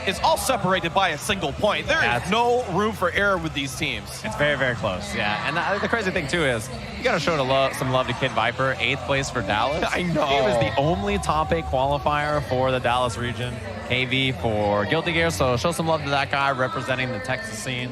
is all separated by a single point. There is no room for error with these teams. It's very, very close, yeah. And the crazy thing, too, is you got to show some love to Kid Viper. 8th place for Dallas. I know. He was the only top 8 qualifier for the Dallas region. KV for Guilty Gear, so show some love to that guy representing the Texas scene.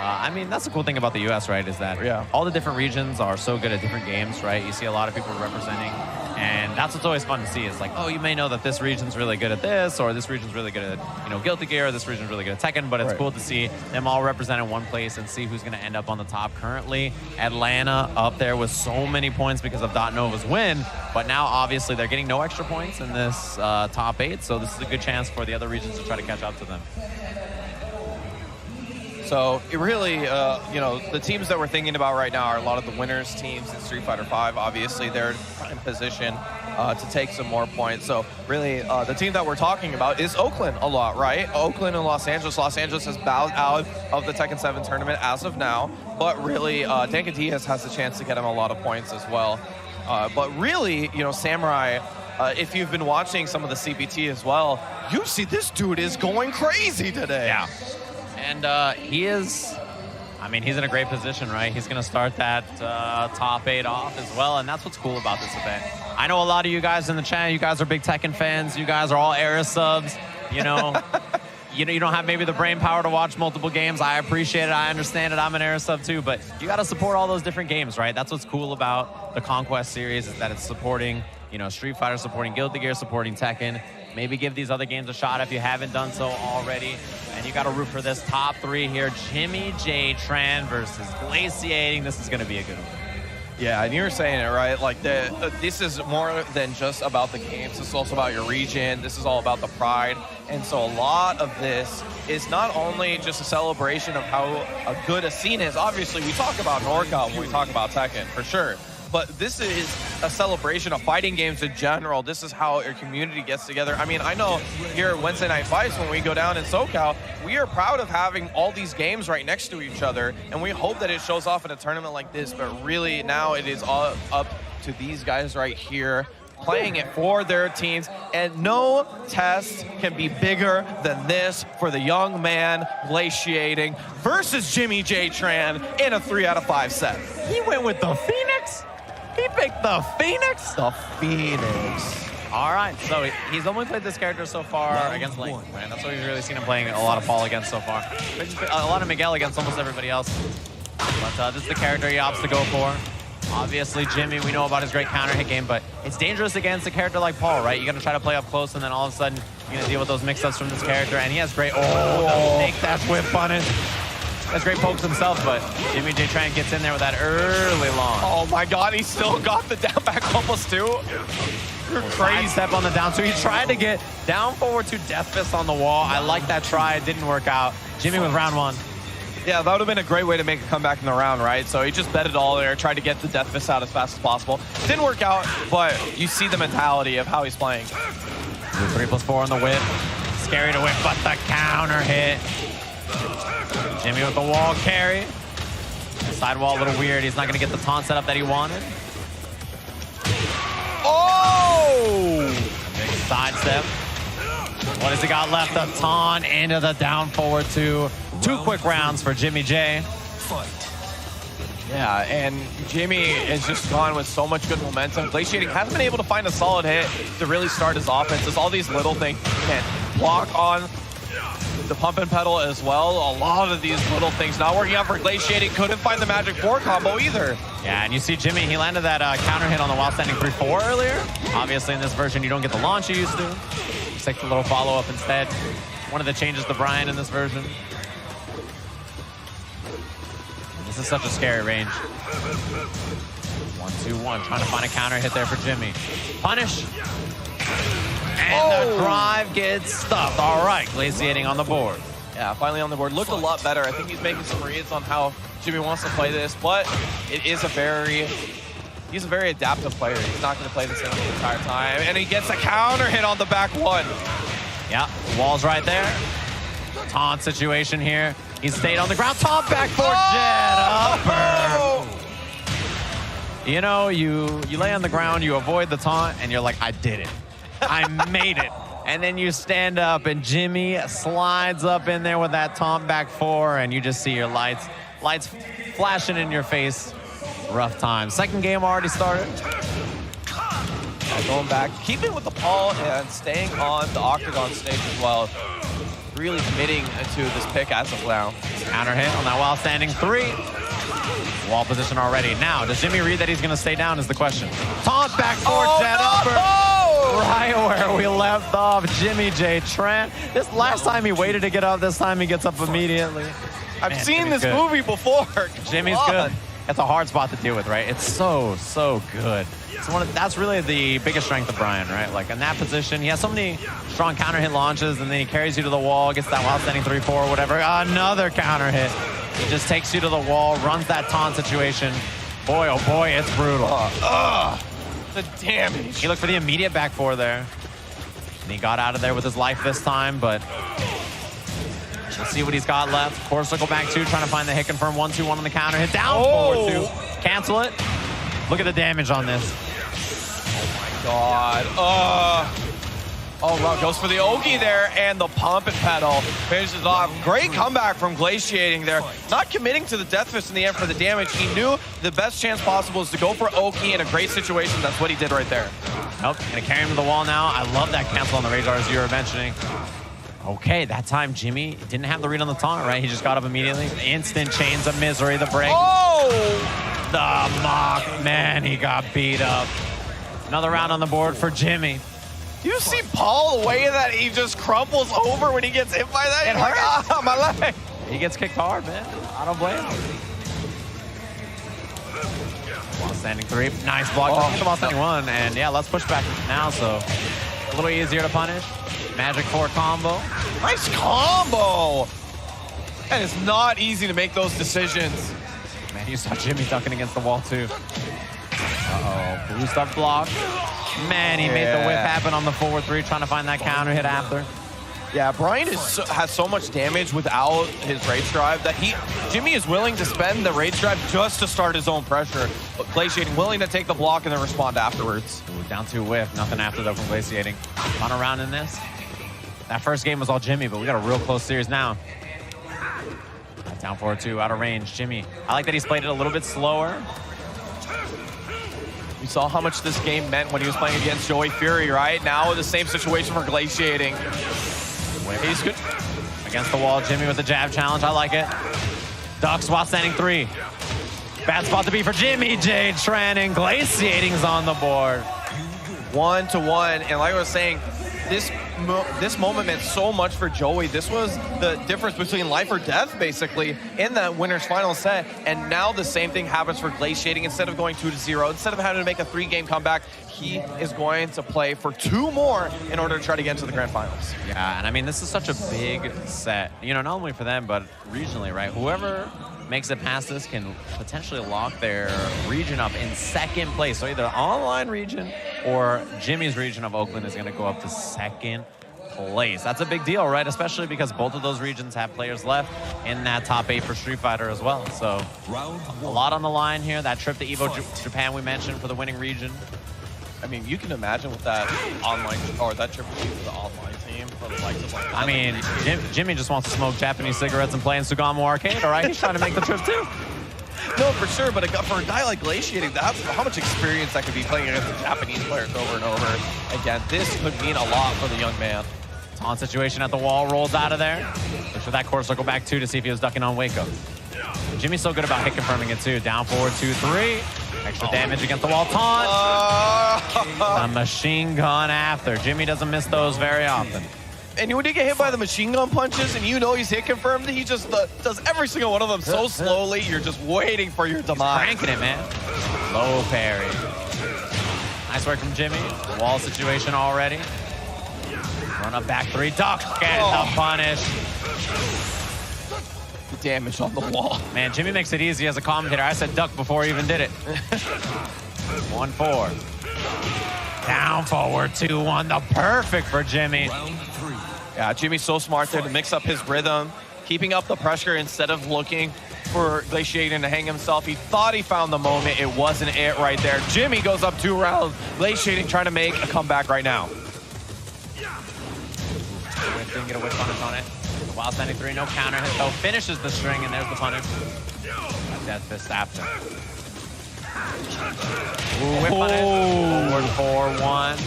I mean, that's the cool thing about the U.S., right, is that all the different regions are so good at different games, right? You see a lot of people representing, and that's what's always fun to see. Is like, oh, you may know that this region's really good at this, or this region's really good at, you know, Guilty Gear, or this region's really good at Tekken, but it's cool to see them all represent in one place and see who's going to end up on the top. Currently, Atlanta up there with so many points because of Nova's win, but now, obviously, they're getting no extra points in this top 8, so this is a good chance for the other regions to try to catch up to them. So it really, you know, the teams that we're thinking about right now are a lot of the winners teams in Street Fighter V. Obviously, they're in position to take some more points. So really, the team that we're talking about is Oakland a lot, right? Oakland and Los Angeles. Los Angeles has bowed out of the Tekken 7 tournament as of now, but really, Danka Diaz has the chance to get him a lot of points as well. But really, you know, Samurai, if you've been watching some of the CBT as well, you see this dude is going crazy today. Yeah. And he is, I mean, he's in a great position, right? He's going to start that top 8 off as well, and that's what's cool about this event. I know a lot of you guys in the chat, you guys are big Tekken fans. You guys are all Era subs, you know. You don't have maybe the brain power to watch multiple games. I appreciate it. I understand it. I'm an Era sub too, but you got to support all those different games, right? That's what's cool about the Conquest series, is that it's supporting, you know, Street Fighter, supporting Guilty Gear, supporting Tekken. Maybe give these other games a shot if you haven't done so already. And you got to root for this top 3 here. JimmyJtran versus Glaciating. This is going to be a good one. Yeah, and you were saying it, right? Like, this is more than just about the games. This is also about your region. This is all about the pride. And so a lot of this is not only just a celebration of how good a scene is. Obviously, we talk about NorCal when we talk about Tekken, for sure. But this is a celebration of fighting games in general. This is how your community gets together. I mean, I know here at Wednesday Night Fights, when we go down in SoCal, we are proud of having all these games right next to each other, and we hope that it shows off in a tournament like this. But really, now it is all up to these guys right here, playing it for their teams, and no test can be bigger than this for the young man Glaciating versus JimmyJtran in a 3 out of 5 set. He went with the Phoenix? He picked the Phoenix? The Phoenix. All right, so he's only played this character so far against Link, right? That's what we've really seen him playing a lot of Paul against so far. A lot of Miguel against almost everybody else. But this is the character he opts to go for. Obviously, Jimmy, we know about his great counter hit game, but it's dangerous against a character like Paul, right? You're going to try to play up close, and then all of a sudden, you're going to deal with those mix-ups from this character, and he has great... Oh, make that whip punish. Has great pokes himself, but JimmyJtran gets in there with that early long. Oh my God, he still got the down back combos too. Crazy step on the down two. He tried to get down forward to Death Fist on the wall. I like that try. It didn't work out. Jimmy with round 1. Yeah, that would have been a great way to make a comeback in the round, right? So he just bet it all there, tried to get the Death Fist out as fast as possible. Didn't work out, but you see the mentality of how he's playing. 3+4 on the whip. Scary to whip, but the counter hit. Jimmy with the wall carry. Sidewall a little weird. He's not going to get the taunt setup that he wanted. Oh! Big sidestep. What has he got left? The taunt into the down forward 2. 2 quick rounds for Jimmy J. Yeah, and Jimmy has just gone with so much good momentum. Glaciating hasn't been able to find a solid hit to really start his offense. There's all these little things. Can block on the pump and pedal as well. A lot of these little things not working out for Glaciating. Couldn't find the Magic 4 combo either. Yeah, and you see Jimmy, he landed that counter hit on the while standing 3-4 earlier. Obviously in this version, you don't get the launch you used to. Just takes a little follow-up instead. One of the changes to Bryan in this version. And this is such a scary range. 1-2-1, trying to find a counter hit there for Jimmy. Punish. And the drive gets stuffed. All right, Glaciating on the board. Yeah, finally on the board. Looked a lot better. I think he's making some reads on how Jimmy wants to play this, but it is he's a very adaptive player. He's not going to play the same the entire time. And he gets a counter hit on the back 1. Yeah, wall's right there. Taunt situation here. He stayed on the ground. Taunt back for Jet upper. You know, you lay on the ground, you avoid the taunt, and you're like, I did it. I made it. And then you stand up, and Jimmy slides up in there with that taunt back 4, and you just see your lights flashing in your face. Rough time. Second game already started. Going back, keeping with the ball and staying on the octagon stage as well. Really committing to this pick as of now. Counter hit on that while standing 3. Wall position already. Now, does Jimmy read that he's going to stay down is the question. Taunt back 4, jet upper. Right where we left off, JimmyJtran. This last time he waited to get up, this time he gets up immediately. I've seen this movie before. Jimmy's good. It's a hard spot to deal with, right? It's so good. That's really the biggest strength of Bryan, right? Like in that position, he has so many strong counter hit launches, and then he carries you to the wall, gets that while standing 3-4, whatever. Another counter hit. He just takes you to the wall, runs that taunt situation. Boy, oh boy, it's brutal. The damage. He looked for the immediate back 4 there. And he got out of there with his life this time, but we'll see what he's got left. Core circle back 2, trying to find the hit confirm 1-2-1 on the counter hit. Down forward 2. Cancel it. Look at the damage on this. God. Oh, wow, goes for the Oki there, and the pump and pedal finishes off. Great comeback from Glaciating there. Not committing to the Death Fist in the end for the damage. He knew the best chance possible is to go for Oki in a great situation. That's what he did right there. Nope, gonna carry him to the wall now. I love that cancel on the Razor as you were mentioning. Okay, that time Jimmy didn't have the read on the taunt, right? He just got up immediately. Instant chains of misery, the break. Oh! The mock, man, he got beat up. Another round on the board for Jimmy. You see Paul the way that he just crumples over when he gets hit by that? It hurts. Like, my leg. He gets kicked hard, man. I don't blame him. While standing 3, nice block. While standing 1, and yeah, let's push back now, so a little easier to punish. Magic 4 combo. Nice combo. And it's not easy to make those decisions. Man, you saw Jimmy ducking against the wall too. Uh-oh, blue stuff block. Man, he made the whip happen on the forward 3, trying to find that counter hit after. Yeah, Bryan has so much damage without his rage drive that Jimmy is willing to spend the rage drive just to start his own pressure. But Glaciating willing to take the block and then respond afterwards. Ooh, down 2 whiff, nothing after though from Glaciating. On around in this. That first game was all Jimmy, but we got a real close series now. Down forward 2, out of range, Jimmy. I like that he's played it a little bit slower. We saw how much this game meant when he was playing against Joey Fury, right? Now the same situation for Glaciating. He's good. Against the wall, Jimmy with the jab challenge. I like it. Ducks while standing 3. Bad spot to be for JimmyJtran, and Glaciating's on the board. 1-1, and like I was saying, this moment meant so much for Joey. This was the difference between life or death, basically, in that winner's final set. And now the same thing happens for Glaciating. Instead of going 2-0, instead of having to make a 3-game comeback, he is going to play for 2 more in order to try to get into the grand finals. Yeah, and I mean, this is such a big set, you know, not only for them, but regionally, right? Whoever makes it past this can potentially lock their region up in 2nd place. So either online region or Jimmy's region of Oakland is going to go up to 2nd place. That's a big deal, right? Especially because both of those regions have players left in that top 8 for Street Fighter as well. So a lot on the line here. That trip to Evo Japan we mentioned for the winning region. I mean, you can imagine with that online, or that trip for the online team for the likes of like. I mean, Jimmy just wants to smoke Japanese cigarettes and play in Sugamo Arcade, all right? He's trying to make the trip too. No, for sure, but for a guy like Glaciating, that's how much experience that could be playing against the Japanese players over and over. Again, this could mean a lot for the young man. Taunt situation at the wall, rolls out of there. Looks for that core circle back 2 to see if he was ducking on Waco. Jimmy's so good about hit confirming it too. Down forward 2-3. Extra damage against the wall taunt. A machine gun after. Jimmy doesn't miss those very often. And when you get hit by the machine gun punches and you know he's hit confirmed, he just does every single one of them so slowly, you're just waiting for your demise. Cranking it, man. Low parry. Nice work from Jimmy. Wall situation already. Run up back 3. Duck. Get the punish. The damage on the wall. Man, Jimmy makes it easy as a commentator. I said duck before he even did it. 1-4. Down forward 2-1. The perfect for Jimmy. Yeah, Jimmy's so smart there to mix up his rhythm, keeping up the pressure instead of looking for Glaciating to hang himself. He thought he found the moment. It wasn't it right there. Jimmy goes up 2 rounds. Glaciating trying to make a comeback right now. Didn't get a whip punish on it. Wild standing 3, no counter hit though. Finishes the string, and there's the punish. Death fist after. Ooh, whip punish. Forward 4-1.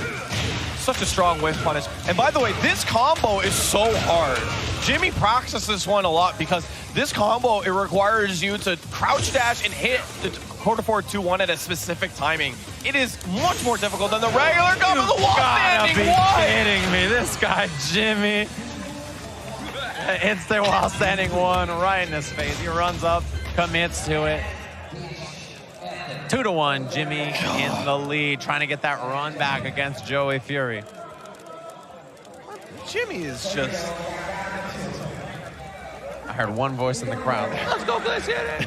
Such a strong whip punish. And by the way, this combo is so hard. Jimmy practices this one a lot because this combo, it requires you to crouch dash and hit the quarter forward 2-1 at a specific timing. It is much more difficult than the regular combo. The wall standing kidding me. This guy, Jimmy. Instant while standing 1 right in his face. He runs up, commits to it. 2-1, Jimmy in the lead, trying to get that run back against Joey Fury. Jimmy is just... I heard one voice in the crowd. Let's go, Glaciating!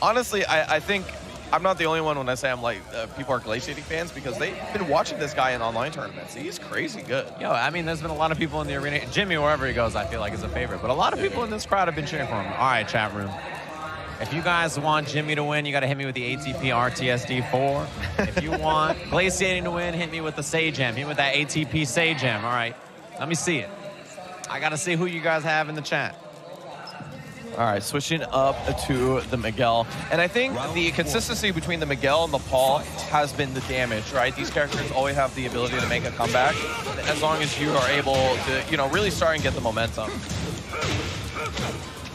Honestly, I think I'm not the only one when I say I'm like, people are Glaciating fans because they've been watching this guy in online tournaments. He's crazy good. Yo, I mean, there's been a lot of people in the arena. Jimmy, wherever he goes, I feel like is a favorite. But a lot of people in this crowd have been cheering for him. All right, chat room. If you guys want Jimmy to win, you got to hit me with the ATP RTSD 4. If you want Glaciating to win, hit me with the Sage Gem. Hit me with that ATP Sage Gem. All right, let me see it. I got to see who you guys have in the chat. All right, switching up to the Miguel. And I think the consistency between the Miguel and the Paul has been the damage, right? These characters always have the ability to make a comeback as long as you are able to, you know, really start and get the momentum.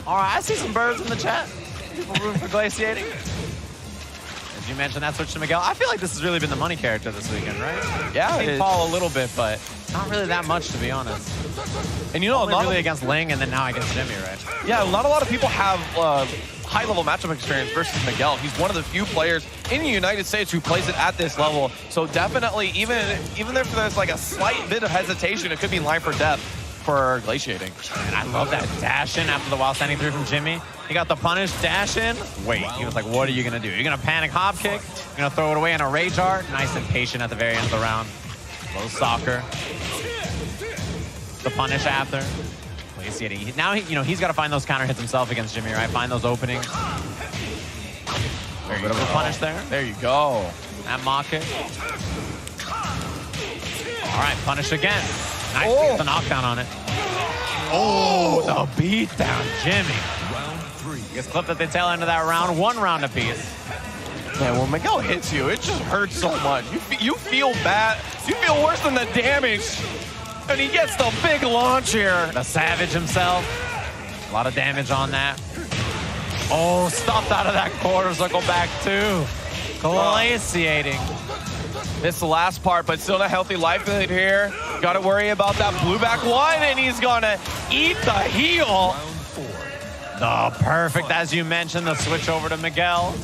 All right, I see some birds in the chat. People rooting for Glaciating. As you mentioned, that switch to Miguel. I feel like this has really been the money character this weekend, right? Yeah, I think Paul a little bit, but not really that much, to be honest. And you know, only really against Ling, and then now against Jimmy, right? Yeah, not a lot of people have high-level matchup experience versus Miguel. He's one of the few players in the United States who plays it at this level. So definitely, even if there's like a slight bit of hesitation, it could be line for death for Glaciating. And I love that dash in after the wild standing 3 from Jimmy. He got the punish, dash in. Wait, he was like, what are you going to do? You're going to panic hop kick? You're going to throw it away in a rage art? Nice and patient at the very end of the round. Low soccer. The punish after. Glaciating. Now, he's got to find those counter hits himself against Jimmy, right? Find those openings. Very good of a punish there. There you go. That mock kick. All right, punish again. Nice. Get the knockdown on it. Oh, the beatdown, Jimmy. Round 3. Gets clipped at the tail end of that round. 1 round apiece. Man, when Miguel hits you, it just hurts so much. You feel bad. You feel worse than the damage. And he gets the big launch here. The Savage himself. A lot of damage on that. Oh, stopped out of that quarter. Circle back 2. Glaciating. It's the last part, but still a healthy life lead here. Got to worry about that blue back 1, and he's going to eat the heel. The perfect, as you mentioned, the switch over to Miguel.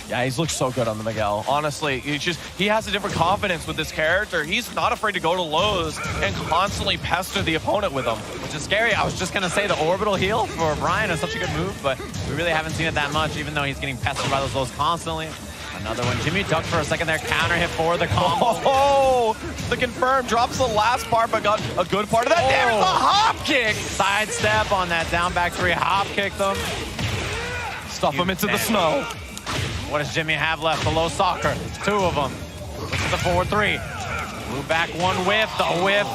Yeah, he's looked so good on the Miguel. Honestly, he has a different confidence with this character. He's not afraid to go to lows and constantly pester the opponent with them. Which is scary. I was just going to say the orbital heal for Bryan is such a good move, but we really haven't seen it that much, even though he's getting pestered by those lows constantly. Another one. Jimmy ducked for a second there. Counter hit for the combo. Oh, the confirm drops the last part, but got a good part of that damage. The hop kick. Sidestep on that down back 3. Hop kicked them. Stuff him into the snow. What does Jimmy have left? The low soccer. 2 of them. Looks at the forward 3. Blue back 1 whip. The whip.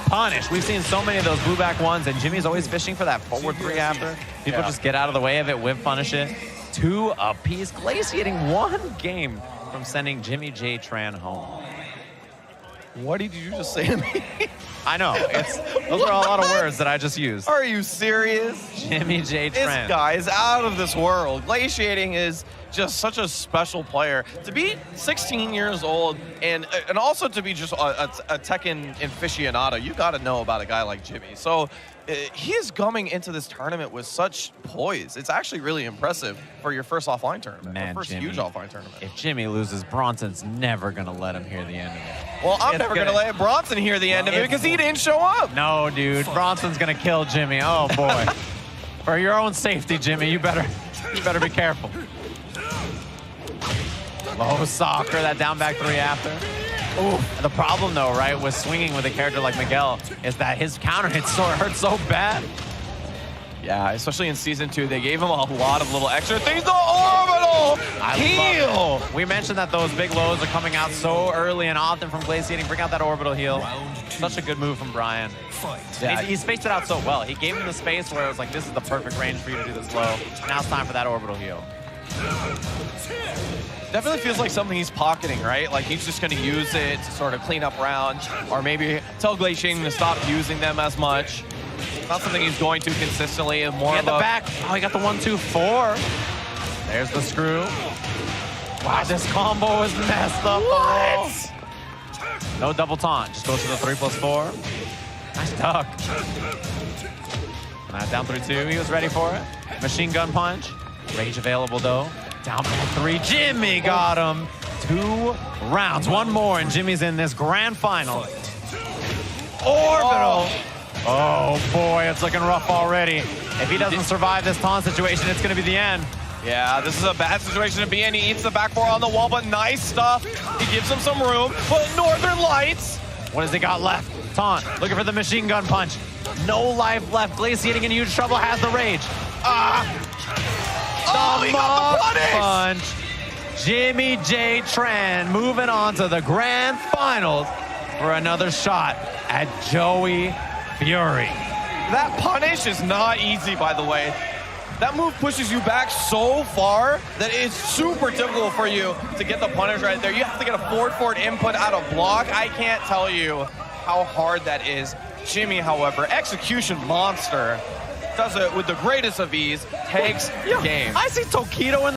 Punish. We've seen so many of those blue back 1s, and Jimmy's always fishing for that forward 3 after. People just get out of the way of it, whip punish it. 2 apiece, Glaciating 1 game from sending JimmyJtran home. What did you just say to me? I know. Those are a lot of words that I just used. Are you serious? JimmyJtran. This guy is out of this world. Glaciating is just such a special player. To be 16 years old and also to be just a Tekken aficionado, you got to know about a guy like Jimmy. So he is coming into this tournament with such poise. It's actually really impressive for your first offline tournament. Man, first Jimmy, huge offline tournament. If Jimmy loses, Bronson's never going to let him hear the end of it. Well, I'm never going to let Bronson hear the end of it because he didn't show up. No, dude. Bronson's going to kill Jimmy. Oh, boy. For your own safety, Jimmy, you better be careful. Low soccer, that down back 3 after. Ooh, the problem though, right, with swinging with a character like Miguel is that his counter hits hurts so bad. Yeah, especially in Season 2, they gave him a lot of little extra things. The orbital heal! We mentioned that those big lows are coming out so early and often from Glaciating. Bring out that orbital heal. Such a good move from Bryan. Yeah. He spaced it out so well. He gave him the space where it was like, this is the perfect range for you to do this low. Now it's time for that orbital heal. Definitely feels like something he's pocketing, right? Like he's just going to use it to sort of clean up rounds, or maybe tell Glaciating to stop using them as much. Not something he's going to consistently. More He of got the a back. Oh, he got the 1-2-4. There's the screw. Wow, this combo is messed up. What? No double taunt. Just goes to the 3+4. Nice duck. Down 3-2. He was ready for it. Machine gun punch. Rage available though. Down 3. Jimmy got him. 2 rounds. One more, and Jimmy's in this grand final. Orbital. Oh boy, it's looking rough already. If he doesn't survive this taunt situation, it's going to be the end. Yeah, this is a bad situation to be in. He eats the back 4 on the wall, but nice stuff. He gives him some room. But Northern Lights. What has he got left? Taunt, looking for the machine gun punch. No life left. Glaciating in huge trouble, has the rage. He got the punish! Punch. JimmyJtran moving on to the grand finals for another shot at Joey Fury. That punish is not easy, by the way. That move pushes you back so far that it's super difficult for you to get the punish right there. You have to get a forward input out of block. I can't tell you how hard that is. Jimmy, however, execution monster, does it with the greatest of ease, takes game. I see Tokido in